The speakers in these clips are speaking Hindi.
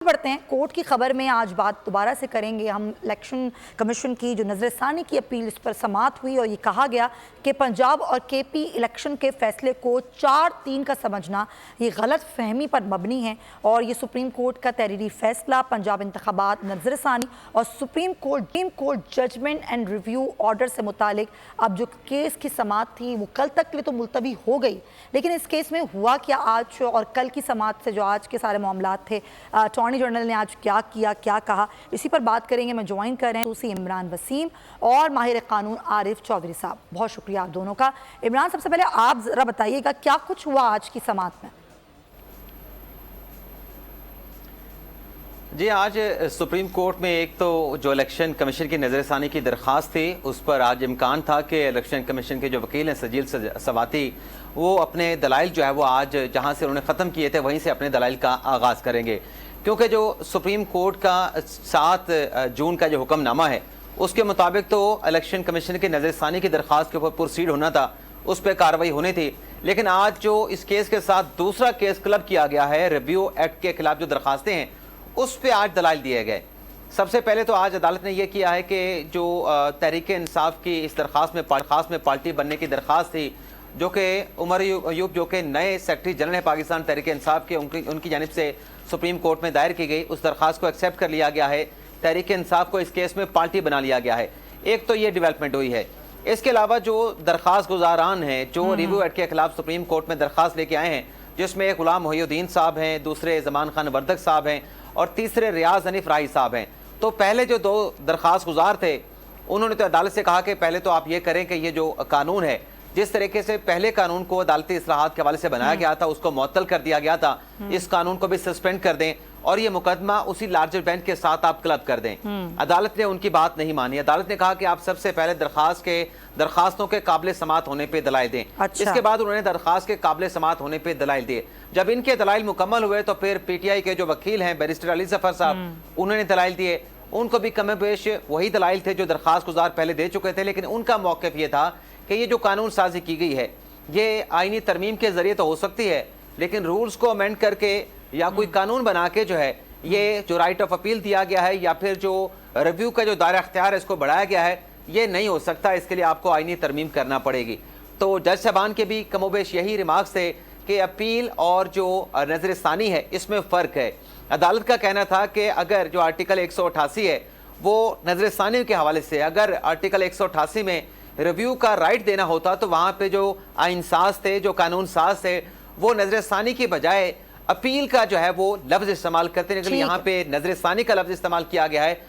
बढ़ते हैं कोर्ट की खबर में। आज बात दोबारा से करेंगे हम इलेक्शन कमीशन की जो नजरसानी की अपील, इस पर समाअत हुई और ये कहा गया कि पंजाब और केपी इलेक्शन के फैसले को 4-3 का समझना ये गलत फहमी पर मबनी है और ये सुप्रीम कोर्ट का तहरीरी फैसला पंजाब इंतखाबात नजरसानी और supreme court judgment and review order से मुतालिक अब जो केस की समाअत थी वो कल तक के लिए तो मुलतवी हो गई, लेकिन इस केस में हुआ क्या आज और कल की समाअत से जो आज के सारे मामलात थे, अटॉर्नी जनरल ने आज क्या किया, क्या कहा, इसी पर बात करेंगे। मैं ज्वाइन कर रहे हैं सूसी इमरान वसीम और माहिर कानून आरिफ चौधरी साहब। बहुत शुक्रिया आप दोनों का। इमरान, सबसे पहले आप जरा बताइएगा क्या कुछ हुआ आज की समाअत में। जी, आज सुप्रीम कोर्ट में एक तो जो इलेक्शन कमीशन की नज़रसानी की दरख्वास्त थी उस पर आज इम्कान था कि इलेक्शन कमीशन के जो वकील हैं सजील सवाती, वो अपने दलाइल जो है वो आज जहां से उन्होंने ख़त्म किए थे वहीं से अपने दलाइल का आगाज़ करेंगे, क्योंकि जो सुप्रीम कोर्ट का 7 जून का जो हुक्मनामा है उसके मुताबिक तो इलेक्शन कमीशन की नज़रसानी की दरख्वास्त के ऊपर प्रोसीड होना था, उस पर कार्रवाई होनी थी। लेकिन आज जो इस केस के साथ दूसरा केस क्लब किया गया है, रिव्यू एक्ट के खिलाफ जो दरख्वास्तें हैं उस पर आज दलाइल दिए गए। सबसे पहले तो आज अदालत ने यह किया है कि जो तहरीक इंसाफ की इस दरख्वास्त में पार्टी बनने की दरख्वास्त थी, जो कि उमर अयूब जो कि नए सेक्रेटरी जनरल है पाकिस्तान तहरीक इंसाफ के, उनकी जानिब से सुप्रीम कोर्ट में दायर की गई, उस दरख्वास्त को एक्सेप्ट कर लिया गया है। तहरीक इंसाफ को इस केस में पार्टी बना लिया गया है। एक तो ये डेवलपमेंट हुई है। इसके अलावा जो दरख्वास्त गुजारान हैं जो रिव्यू एक्ट के खिलाफ सुप्रीम कोर्ट में दरख्वास्त लेके आए हैं, जिसमें एक गुलाम मोहिउद्दीन साहब हैं, दूसरे जमान खान वर्दक साहब हैं और तीसरे रियाज हनीफ राही साहब हैं। तो पहले जो 2 दरख्वास्त गुजार थे उन्होंने तो अदालत से कहा कि पहले तो आप ये करें कि ये जो कानून है, जिस तरीके से पहले कानून को अदालती इस्लाहात के हवाले से बनाया गया था उसको मुअत्तल कर दिया गया था, इस कानून को भी सस्पेंड कर दें और ये मुकदमा उसी लार्जर बेंच के साथ आप क्लब कर दें। अदालत ने उनकी बात नहीं मानी। अदालत ने कहा कि आप सबसे पहले दरखास्तों के काबिल समाअत होने पे दलाइल दें। अच्छा। इसके बाद उन्होंने दरखास्त के काबिल समाअत होने पे दलाइल दिए। जब इनके दलाइल मुकम्मल हुए तो फिर पीटीआई के जो वकील हैं बैरिस्टर अली जफर साहब, उन्होंने दलाइल दिए। उनको भी कम बेश वही दलाइल थे जो दरखास्त गुजार पहले दे चुके थे, लेकिन उनका मौक़िफ़ ये था कि ये जो कानून साजी की गई है ये आईनी तरमीम के जरिए तो हो सकती है, लेकिन रूल्स को अमेंड करके या कोई कानून बना के जो है ये जो राइट ऑफ अपील दिया गया है या फिर जो रिव्यू का जो दायरा अख्तियार है इसको बढ़ाया गया है, ये नहीं हो सकता। इसके लिए आपको आईनी तरमीम करना पड़ेगी। तो जज साहबान के भी कमोबेश यही रिमार्क्स थे कि अपील और जो नज़रसानी है इसमें फ़र्क है। अदालत का कहना था कि अगर जो आर्टिकल 188 है वो नज़रसानी के हवाले से, अगर आर्टिकल 188 में रिव्यू का राइट देना होता तो वहाँ पे जो आइन साज थे, जो कानून साज थे, वो नज़रसानी की बजाय अपील का जो है वो लफ्ज़ इस्तेमाल करते हैं, लेकिन यहाँ पे नज़रसानी का लफ्ज़ इस्तेमाल किया गया है।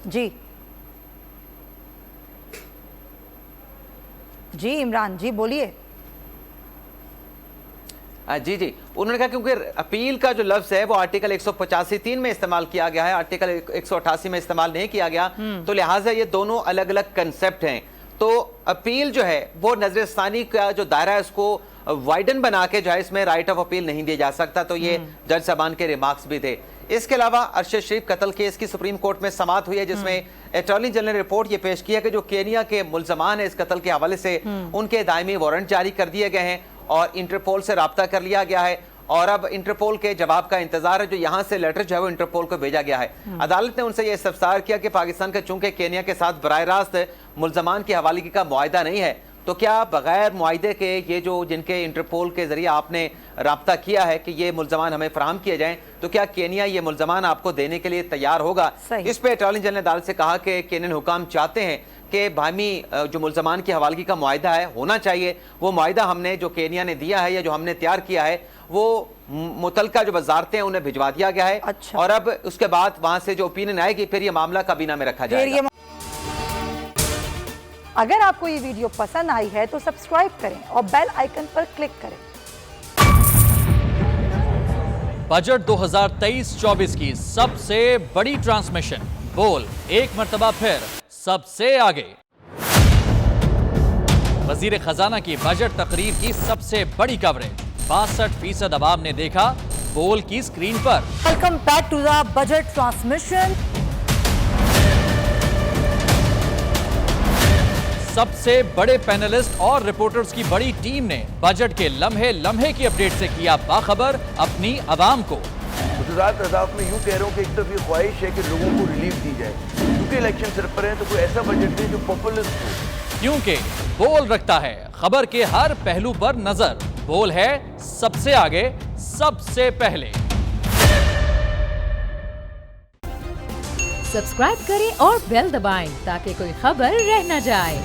जी जी इमरान जी बोलिए। जी जी, उन्होंने कहा क्योंकि अपील का जो लफ्ज़ है वो आर्टिकल 185(3) में इस्तेमाल किया गया है, आर्टिकल 188 में इस्तेमाल नहीं किया गया, तो लिहाजा ये दोनों अलग अलग कंसेप्ट हैं। तो अपील जो है वो नज़रसानी का जो दायरा है उसको वाइडन बना के जो है इसमें राइट ऑफ अपील नहीं दिया जा सकता। तो ये जज साहबान के रिमार्क्स भी थे। इसके अलावा अरशद शरीफ कत्ल केस की सुप्रीम कोर्ट में समाअत हुई है, जिसमें अटॉर्नी जनरल ने रिपोर्ट ये पेश किया कि जो केनिया के मुल्ज़मान है इस कत्ल के हवाले से उनके दायमी वारंट जारी कर दिए गए हैं और इंटरपोल से रब्ता कर लिया गया है और अब इंटरपोल के जवाब का इंतजार है। जो यहाँ से लेटर जो है वो इंटरपोल को भेजा गया है। अदालत ने उनसे यह इस्तफसार किया कि पाकिस्तान का चूंकि केनिया के साथ बराह रास्त मुल्ज़मान की हवालगी का मुआहिदा नहीं है, तो क्या बगैर मुआहिदे के ये जो जिनके इंटरपोल के जरिए आपने रब्ता किया है कि ये मुल्ज़मान हमें फराहम किए जाएं, तो क्या केनिया ये मुल्ज़मान आपको देने के लिए तैयार होगा? इस पर अटॉर्नी जनरल ने अदालत से कहा कि केनियन हुकाम चाहते हैं कि बाहमी जो मुल्ज़मान की हवालगी का मुआहिदा है होना चाहिए। वो मुआहिदा हमने जो केनिया ने दिया है या जो हमने तैयार किया है वो मुतलका जो वजारतें हैं उन्हें भिजवा दिया गया है। अच्छा। और अब उसके बाद वहां से जो ओपिनियन आएगी फिर ये मामला काबीना में रखा जाएगा। अगर आपको ये वीडियो पसंद आई है तो सब्सक्राइब करें और बेल आइकन पर क्लिक करें। बजट 2023-24 की सबसे बड़ी ट्रांसमिशन बोल एक मर्तबा फिर सबसे आगे। वजीर खजाना की बजट तकरीर की सबसे बड़ी कवरेज 62% अवाम ने देखा बोल की स्क्रीन पर। Welcome back to the budget transmission. सबसे बड़े पैनलिस्ट और रिपोर्टर्स की बड़ी टीम ने बजट के लम्हे लम्हे की अपडेट से किया बाखबर अपनी आवाम को। ज़ात अदाफ में यूँ कह रहा हूँ कि एक तरफ ये ख्वाहिश है कि लोगों को रिलीफ दी जाए, क्योंकि इलेक्शन सर पर है तो कोई ऐसा बजट दे जो पॉपुलिस्ट हो। क्योंकि बोल रखता है खबर के हर पहलू पर नजर, बोल है सबसे आगे सबसे पहले। सब्सक्राइब करें और बेल दबाएं ताकि कोई खबर रह न जाए।